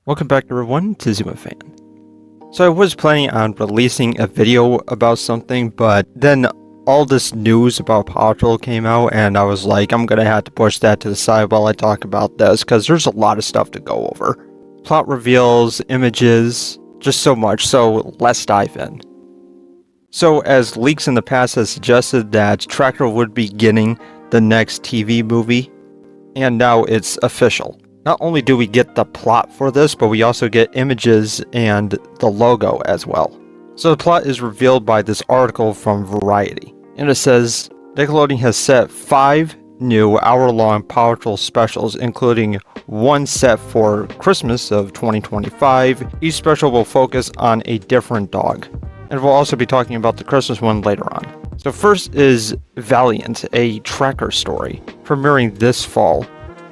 Welcome back everyone to Zuma Fan. So I was planning on releasing a video about something, but then all this news about Paw Patrol came out and I was like, I'm gonna have to push that to the side while I talk about this because there's a lot of stuff to go over. Plot reveals, images, just so much, so let's dive in. So as leaks in the past have suggested that Tracker would be getting the next TV movie, and now it's official. Not only do we get the plot for this, but we also get images and the logo as well. So the plot is revealed by this article from Variety. And it says, Nickelodeon has set 5 new hour-long Paw Patrol specials, including one set for Christmas of 2025. Each special will focus on a different dog. And we'll also be talking about the Christmas one later on. So first is Valiant, a Tracker story, premiering this fall.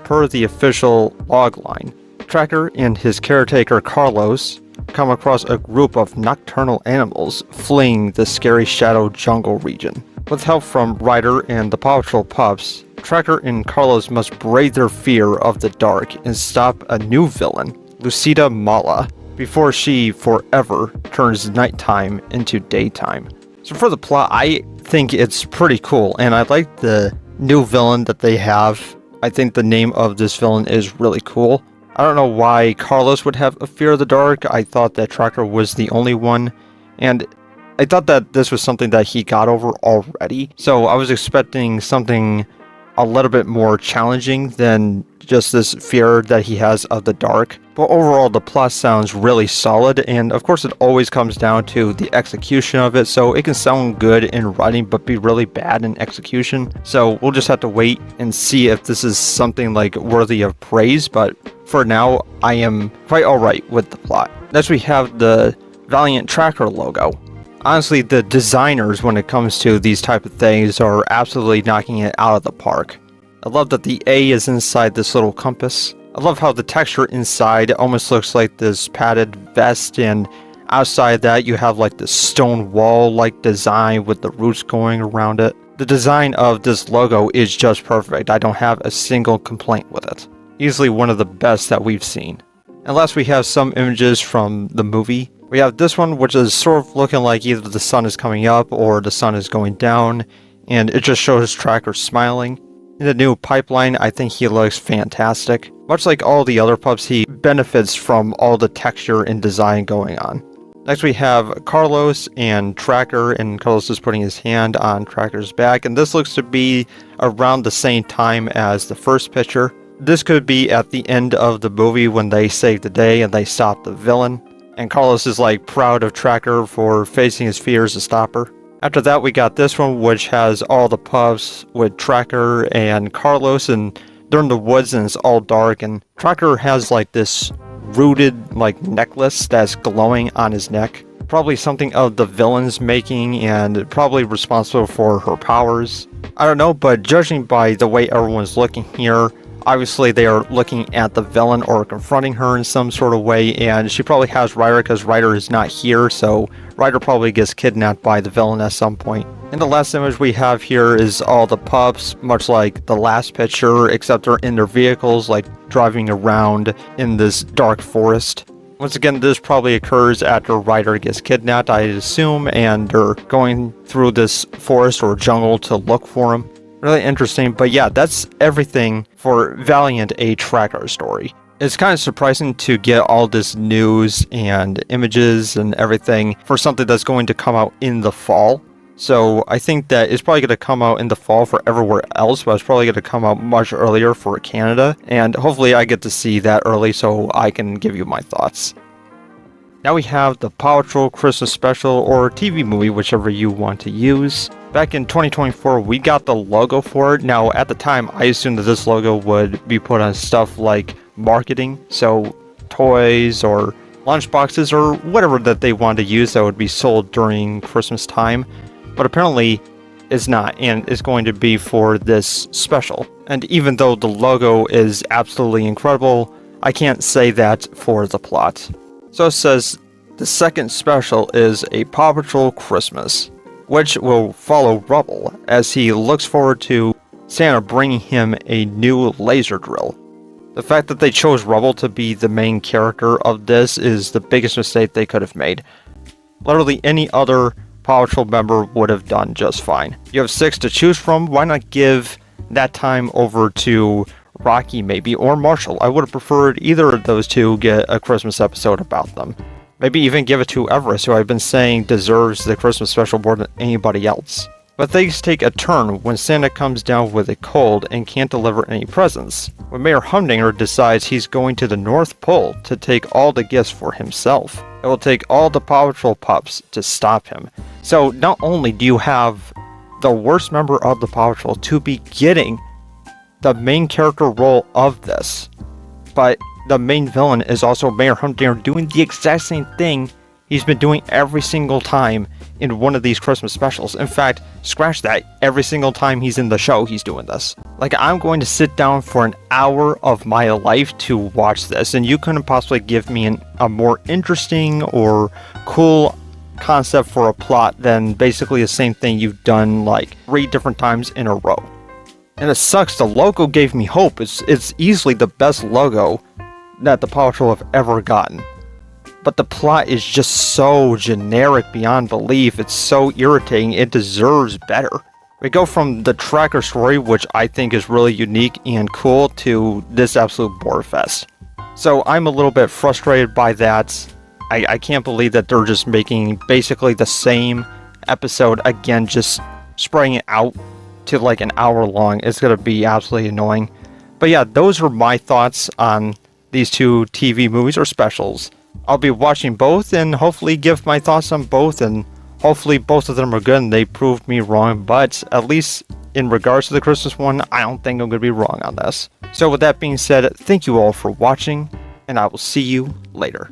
Per the official logline, Tracker and his caretaker Carlos come across a group of nocturnal animals fleeing the scary Shadow Jungle region. With help from Ryder and the Paw Patrol pups, Tracker and Carlos must brave their fear of the dark and stop a new villain, Lucida Mala, before she forever turns nighttime into daytime. So for the plot, I think it's pretty cool, and I like the new villain that they have. I think the name of this villain is really cool. I don't know why Carlos would have a fear of the dark. I thought that Tracker was the only one, and I thought that this was something that he got over already. So I was expecting something a little bit more challenging than just this fear that he has of the dark. But overall, the plot sounds really solid, and of course it always comes down to the execution of it, so it can sound good in writing but be really bad in execution. So we'll just have to wait and see if this is something like worthy of praise, but for now I am quite alright with the plot. Next we have the Valiant Tracker logo. Honestly, the designers when it comes to these type of things are absolutely knocking it out of the park. I love that the A is inside this little compass. I love how the texture inside almost looks like this padded vest, and outside that you have like this stone wall like design with the roots going around it. The design of this logo is just perfect. I don't have a single complaint with it. Easily one of the best that we've seen. And last we have some images from the movie. We have this one which is sort of looking like either the sun is coming up or the sun is going down, and it just shows Tracker smiling. In the new Pipeline, I think he looks fantastic. Much like all the other pups, he benefits from all the texture and design going on. Next we have Carlos and Tracker, and Carlos is putting his hand on Tracker's back, and this looks to be around the same time as the first picture. This could be at the end of the movie when they save the day and they stop the villain. And Carlos is like proud of Tracker for facing his fears to stop her. After that we got this one which has all the pups with Tracker and Carlos, and they're in the woods and it's all dark, and Tracker has like this rooted like necklace that's glowing on his neck. Probably something of the villain's making and probably responsible for her powers. I don't know, but judging by the way everyone's looking here, obviously they are looking at the villain or confronting her in some sort of way, and she probably has Ryder because Ryder is not here, so Ryder probably gets kidnapped by the villain at some point. And the last image we have here is all the pups, much like the last picture, except they're in their vehicles, like driving around in this dark forest. Once again, this probably occurs after Ryder gets kidnapped, I assume, and they're going through this forest or jungle to look for him. Really interesting, but yeah, that's everything for Valiant, a Tracker story. It's kind of surprising to get all this news and images and everything for something that's going to come out in the fall. So I think that it's probably going to come out in the fall for everywhere else, but it's probably going to come out much earlier for Canada, and hopefully I get to see that early so I can give you my thoughts. Now we have the Paw Patrol Christmas special, or TV movie, whichever you want to use. Back in 2024, we got the logo for it. Now, at the time, I assumed that this logo would be put on stuff like marketing, so toys or lunchboxes or whatever that they wanted to use that would be sold during Christmas time. But apparently, it's not, and it's going to be for this special. And even though the logo is absolutely incredible, I can't say that for the plot. So it says, the second special is a Paw Patrol Christmas, which will follow Rubble as he looks forward to Santa bringing him a new laser drill. The fact that they chose Rubble to be the main character of this is the biggest mistake they could have made. Literally any other Paw Patrol member would have done just fine. You have 6 to choose from, why not give that time over to Rocky maybe, or Marshall? I would have preferred either of those two get a Christmas episode about them. Maybe even give it to Everest, who I've been saying deserves the Christmas special more than anybody else. But things take a turn when Santa comes down with a cold and can't deliver any presents. When Mayor Humdinger decides he's going to the North Pole to take all the gifts for himself. It will take all the Paw Patrol pups to stop him. So not only do you have the worst member of the Paw Patrol to be getting the main character role of this, but the main villain is also Mayor Humdinger doing the exact same thing he's been doing every single time in one of these Christmas specials. In fact, scratch that, every single time he's in the show, he's doing this. Like, I'm going to sit down for an hour of my life to watch this, and you couldn't possibly give me a more interesting or cool concept for a plot than basically the same thing you've done like 3 different times in a row. And it sucks, the logo gave me hope. It's easily the best logo that the Paw Patrol have ever gotten. But the plot is just so generic beyond belief. It's so irritating. It deserves better. We go from the tracker story, which I think is really unique and cool, to this absolute bore fest. So I'm a little bit frustrated by that. I can't believe that they're just making basically the same episode again, just spraying it out to like an hour long. It's going to be absolutely annoying. But yeah, those were my thoughts on these 2 TV movies or specials. I'll be watching both and hopefully give my thoughts on both, and hopefully both of them are good and they proved me wrong, but at least in regards to the Christmas one, I don't think I'm going to be wrong on this. So with that being said, thank you all for watching, and I will see you later.